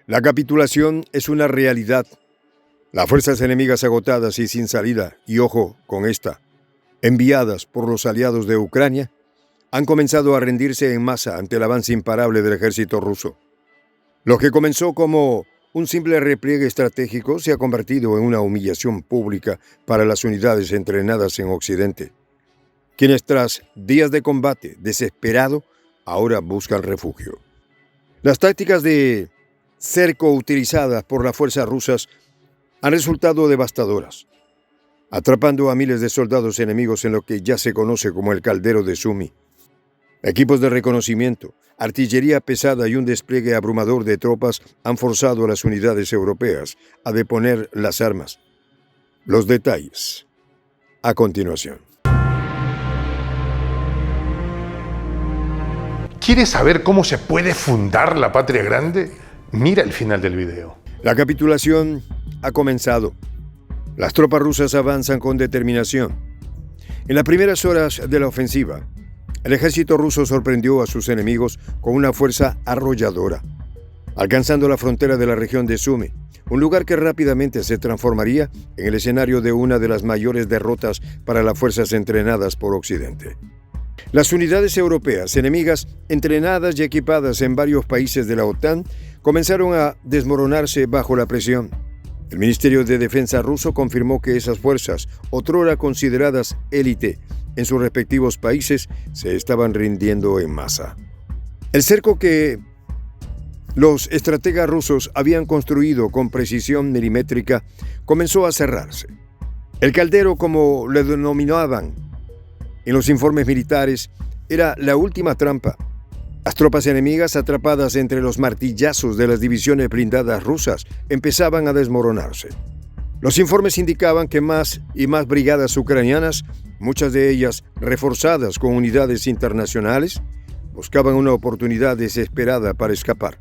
La capitulación es una realidad. Las fuerzas enemigas agotadas y sin salida, y ojo con esta, enviadas por los aliados de Ucrania, han comenzado a rendirse en masa ante el avance imparable del ejército ruso. Lo que comenzó como un simple repliegue estratégico se ha convertido en una humillación pública para las unidades entrenadas en Occidente, quienes tras días de combate desesperado ahora buscan refugio. Las tácticas de cerco utilizadas por las fuerzas rusas han resultado devastadoras, atrapando a miles de soldados enemigos en lo que ya se conoce como el caldero de Sumi. Equipos de reconocimiento, artillería pesada y un despliegue abrumador de tropas han forzado a las unidades europeas a deponer las armas. Los detalles a continuación. ¿Quieres saber cómo se puede fundar la patria grande? Mira el final del video. La capitulación ha comenzado. Las tropas rusas avanzan con determinación. En las primeras horas de la ofensiva, el ejército ruso sorprendió a sus enemigos con una fuerza arrolladora, alcanzando la frontera de la región de Sumi, un lugar que rápidamente se transformaría en el escenario de una de las mayores derrotas para las fuerzas entrenadas por Occidente. Las unidades europeas enemigas, entrenadas y equipadas en varios países de la OTAN, comenzaron a desmoronarse bajo la presión. El Ministerio de Defensa ruso confirmó que esas fuerzas, otrora consideradas élite en sus respectivos países, se estaban rindiendo en masa. El cerco que los estrategas rusos habían construido con precisión milimétrica comenzó a cerrarse. El caldero, como le denominaban en los informes militares, era la última trampa. Las tropas enemigas, atrapadas entre los martillazos de las divisiones blindadas rusas, empezaban a desmoronarse. Los informes indicaban que más y más brigadas ucranianas, muchas de ellas reforzadas con unidades internacionales, buscaban una oportunidad desesperada para escapar.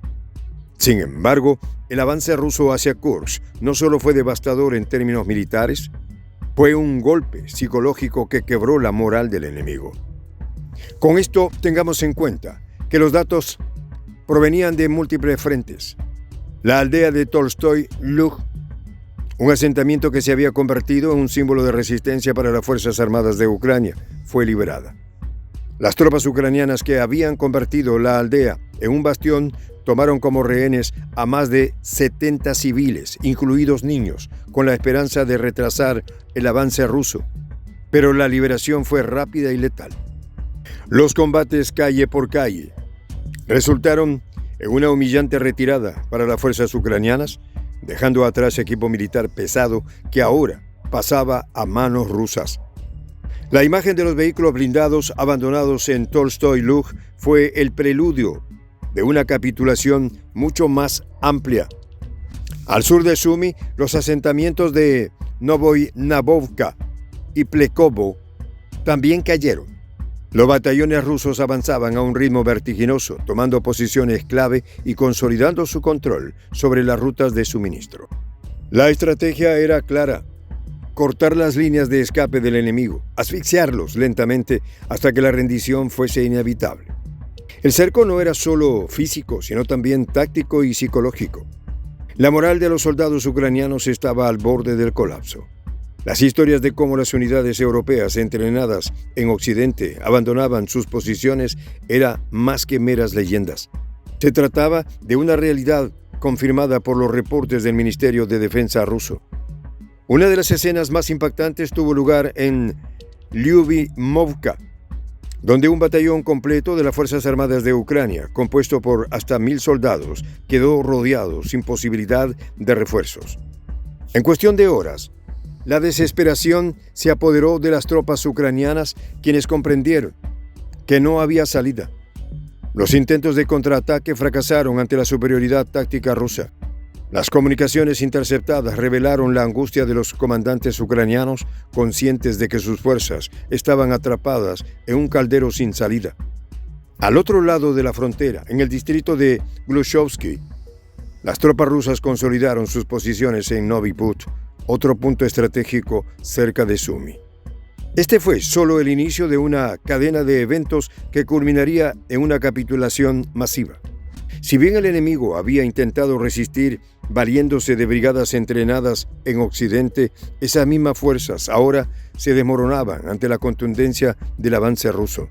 Sin embargo, el avance ruso hacia Kursk no solo fue devastador en términos militares, fue un golpe psicológico que quebró la moral del enemigo. Con esto tengamos en cuenta que los datos provenían de múltiples frentes. La aldea de Tolstoy Lug, un asentamiento que se había convertido en un símbolo de resistencia para las Fuerzas Armadas de Ucrania, fue liberada. Las tropas ucranianas que habían convertido la aldea en un bastión tomaron como rehenes a más de 70 civiles, incluidos niños, con la esperanza de retrasar el avance ruso. Pero la liberación fue rápida y letal. Los combates calle por calle resultaron en una humillante retirada para las fuerzas ucranianas, dejando atrás equipo militar pesado que ahora pasaba a manos rusas. La imagen de los vehículos blindados abandonados en Tolstoy Lug fue el preludio de una capitulación mucho más amplia. Al sur de Sumi, los asentamientos de Novoynabovka y Plekovo también cayeron. Los batallones rusos avanzaban a un ritmo vertiginoso, tomando posiciones clave y consolidando su control sobre las rutas de suministro. La estrategia era clara: cortar las líneas de escape del enemigo, asfixiarlos lentamente hasta que la rendición fuese inevitable. El cerco no era solo físico, sino también táctico y psicológico. La moral de los soldados ucranianos estaba al borde del colapso. Las historias de cómo las unidades europeas entrenadas en Occidente abandonaban sus posiciones eran más que meras leyendas. Se trataba de una realidad confirmada por los reportes del Ministerio de Defensa ruso. Una de las escenas más impactantes tuvo lugar en Lyubimovka, donde un batallón completo de las Fuerzas Armadas de Ucrania, compuesto por hasta 1,000 soldados, quedó rodeado sin posibilidad de refuerzos. En cuestión de horas, la desesperación se apoderó de las tropas ucranianas, quienes comprendieron que no había salida. Los intentos de contraataque fracasaron ante la superioridad táctica rusa. Las comunicaciones interceptadas revelaron la angustia de los comandantes ucranianos, conscientes de que sus fuerzas estaban atrapadas en un caldero sin salida. Al otro lado de la frontera, en el distrito de Glushovsky, las tropas rusas consolidaron sus posiciones en Novi Put, otro punto estratégico cerca de Sumi. Este fue solo el inicio de una cadena de eventos que culminaría en una capitulación masiva. Si bien el enemigo había intentado resistir valiéndose de brigadas entrenadas en Occidente, esas mismas fuerzas ahora se desmoronaban ante la contundencia del avance ruso.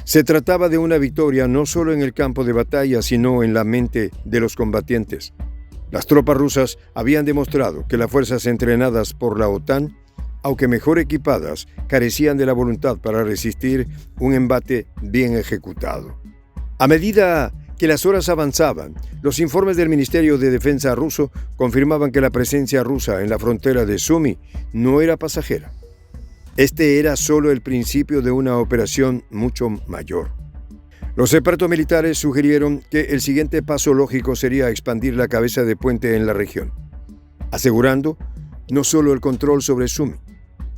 Se trataba de una victoria no solo en el campo de batalla, sino en la mente de los combatientes. Las tropas rusas habían demostrado que las fuerzas entrenadas por la OTAN, aunque mejor equipadas, carecían de la voluntad para resistir un embate bien ejecutado. A medida que las horas avanzaban, los informes del Ministerio de Defensa ruso confirmaban que la presencia rusa en la frontera de Sumy no era pasajera. Este era solo el principio de una operación mucho mayor. Los expertos militares sugirieron que el siguiente paso lógico sería expandir la cabeza de puente en la región, asegurando no solo el control sobre Sumy,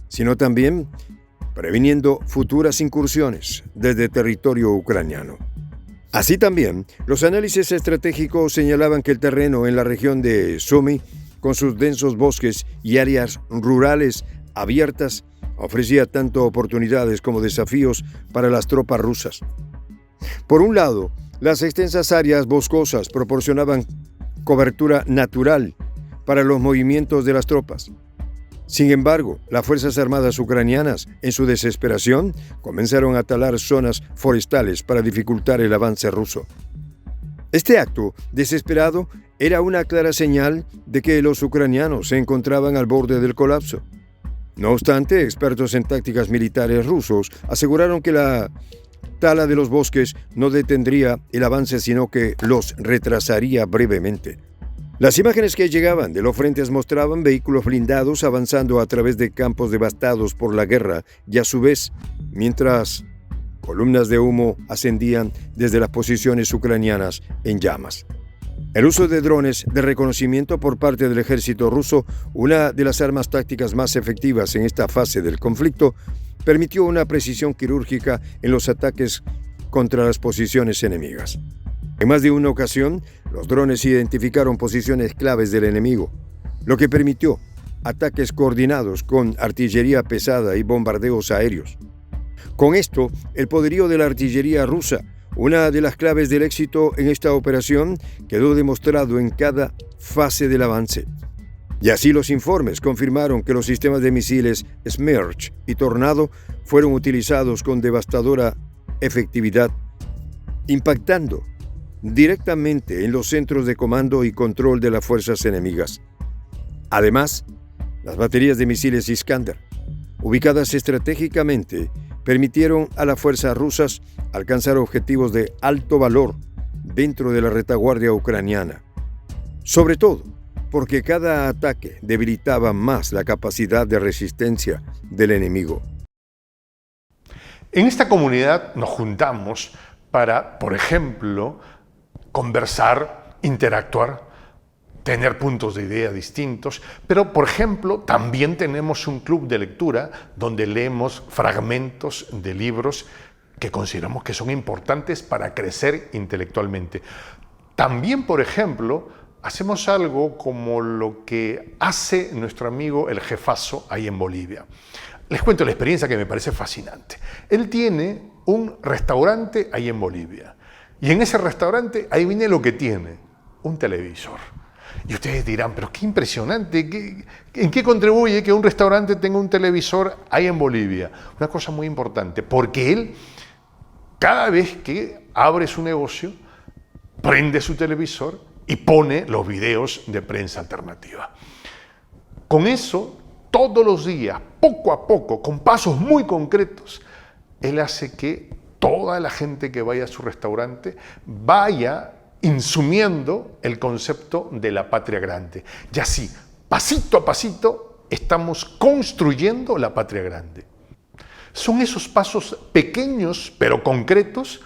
sino también previniendo futuras incursiones desde territorio ucraniano. Así también, los análisis estratégicos señalaban que el terreno en la región de Sumy, con sus densos bosques y áreas rurales abiertas, ofrecía tanto oportunidades como desafíos para las tropas rusas. Por un lado, las extensas áreas boscosas proporcionaban cobertura natural para los movimientos de las tropas. Sin embargo, las Fuerzas Armadas ucranianas, en su desesperación, comenzaron a talar zonas forestales para dificultar el avance ruso. Este acto desesperado era una clara señal de que los ucranianos se encontraban al borde del colapso. No obstante, expertos en tácticas militares rusos aseguraron que la tala de los bosques no detendría el avance, sino que los retrasaría brevemente. Las imágenes que llegaban de los frentes mostraban vehículos blindados avanzando a través de campos devastados por la guerra y a su vez, mientras columnas de humo ascendían desde las posiciones ucranianas en llamas. El uso de drones de reconocimiento por parte del ejército ruso, una de las armas tácticas más efectivas en esta fase del conflicto, permitió una precisión quirúrgica en los ataques contra las posiciones enemigas. En más de una ocasión, los drones identificaron posiciones claves del enemigo, lo que permitió ataques coordinados con artillería pesada y bombardeos aéreos. Con esto, el poderío de la artillería rusa, una de las claves del éxito en esta operación, quedó demostrado en cada fase del avance. Y así los informes confirmaron que los sistemas de misiles Smerch y Tornado fueron utilizados con devastadora efectividad, impactando directamente en los centros de comando y control de las fuerzas enemigas. Además, las baterías de misiles Iskander, ubicadas estratégicamente, permitieron a las fuerzas rusas alcanzar objetivos de alto valor dentro de la retaguardia ucraniana. Sobre todo, porque cada ataque debilitaba más la capacidad de resistencia del enemigo. En esta comunidad nos juntamos para, por ejemplo, conversar, interactuar, tener puntos de idea distintos, pero por ejemplo también tenemos un club de lectura donde leemos fragmentos de libros que consideramos que son importantes para crecer intelectualmente. También, por ejemplo, hacemos algo como lo que hace nuestro amigo el jefazo ahí en Bolivia. Les cuento la experiencia que me parece fascinante. Él tiene un restaurante ahí en Bolivia. Y en ese restaurante, ahí viene lo que tiene, un televisor. Y ustedes dirán, pero qué impresionante, ¿en qué contribuye que un restaurante tenga un televisor ahí en Bolivia? Una cosa muy importante, porque él, cada vez que abre su negocio, prende su televisor y pone los videos de prensa alternativa. Con eso, todos los días, poco a poco, con pasos muy concretos, él hace que toda la gente que vaya a su restaurante vaya insumiendo el concepto de la patria grande. Y así, pasito a pasito, estamos construyendo la patria grande. Son esos pasos pequeños pero concretos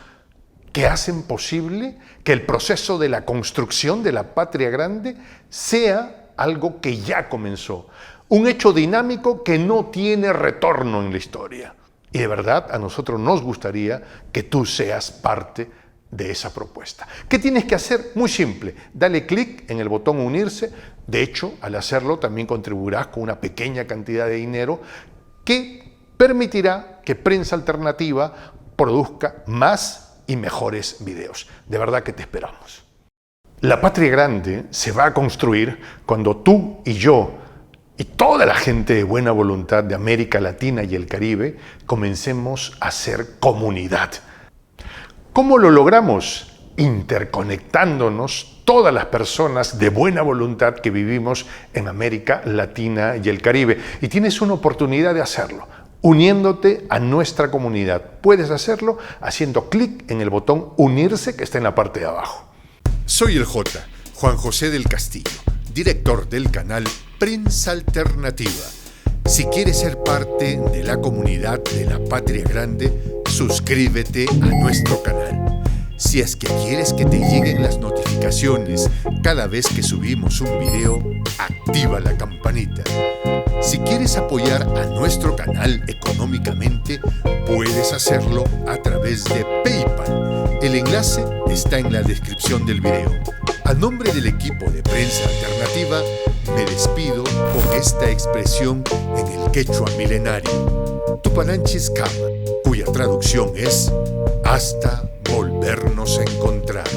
que hacen posible que el proceso de la construcción de la patria grande sea algo que ya comenzó. Un hecho dinámico que no tiene retorno en la historia. Y de verdad, a nosotros nos gustaría que tú seas parte de esa propuesta. ¿Qué tienes que hacer? Muy simple. Dale clic en el botón unirse. De hecho, al hacerlo también contribuirás con una pequeña cantidad de dinero que permitirá que Prensa Alternativa produzca más y mejores videos. De verdad que te esperamos. La patria grande se va a construir cuando tú y yo y toda la gente de buena voluntad de América Latina y el Caribe comencemos a ser comunidad. ¿Cómo lo logramos? Interconectándonos todas las personas de buena voluntad que vivimos en América Latina y el Caribe. Y tienes una oportunidad de hacerlo, uniéndote a nuestra comunidad. Puedes hacerlo haciendo clic en el botón unirse que está en la parte de abajo. Soy el J, Juan José del Castillo, director del canal Prensa Alternativa. Si quieres ser parte de la comunidad de la Patria Grande, suscríbete a nuestro canal. Si es que quieres que te lleguen las notificaciones cada vez que subimos un video, activa la campanita. Si quieres apoyar a nuestro canal económicamente, puedes hacerlo a través de PayPal. El enlace está en la descripción del video. A nombre del equipo de Prensa Alternativa, me despido con esta expresión en el quechua milenario, Tupananchis Kama, cuya traducción es hasta volvernos a encontrar.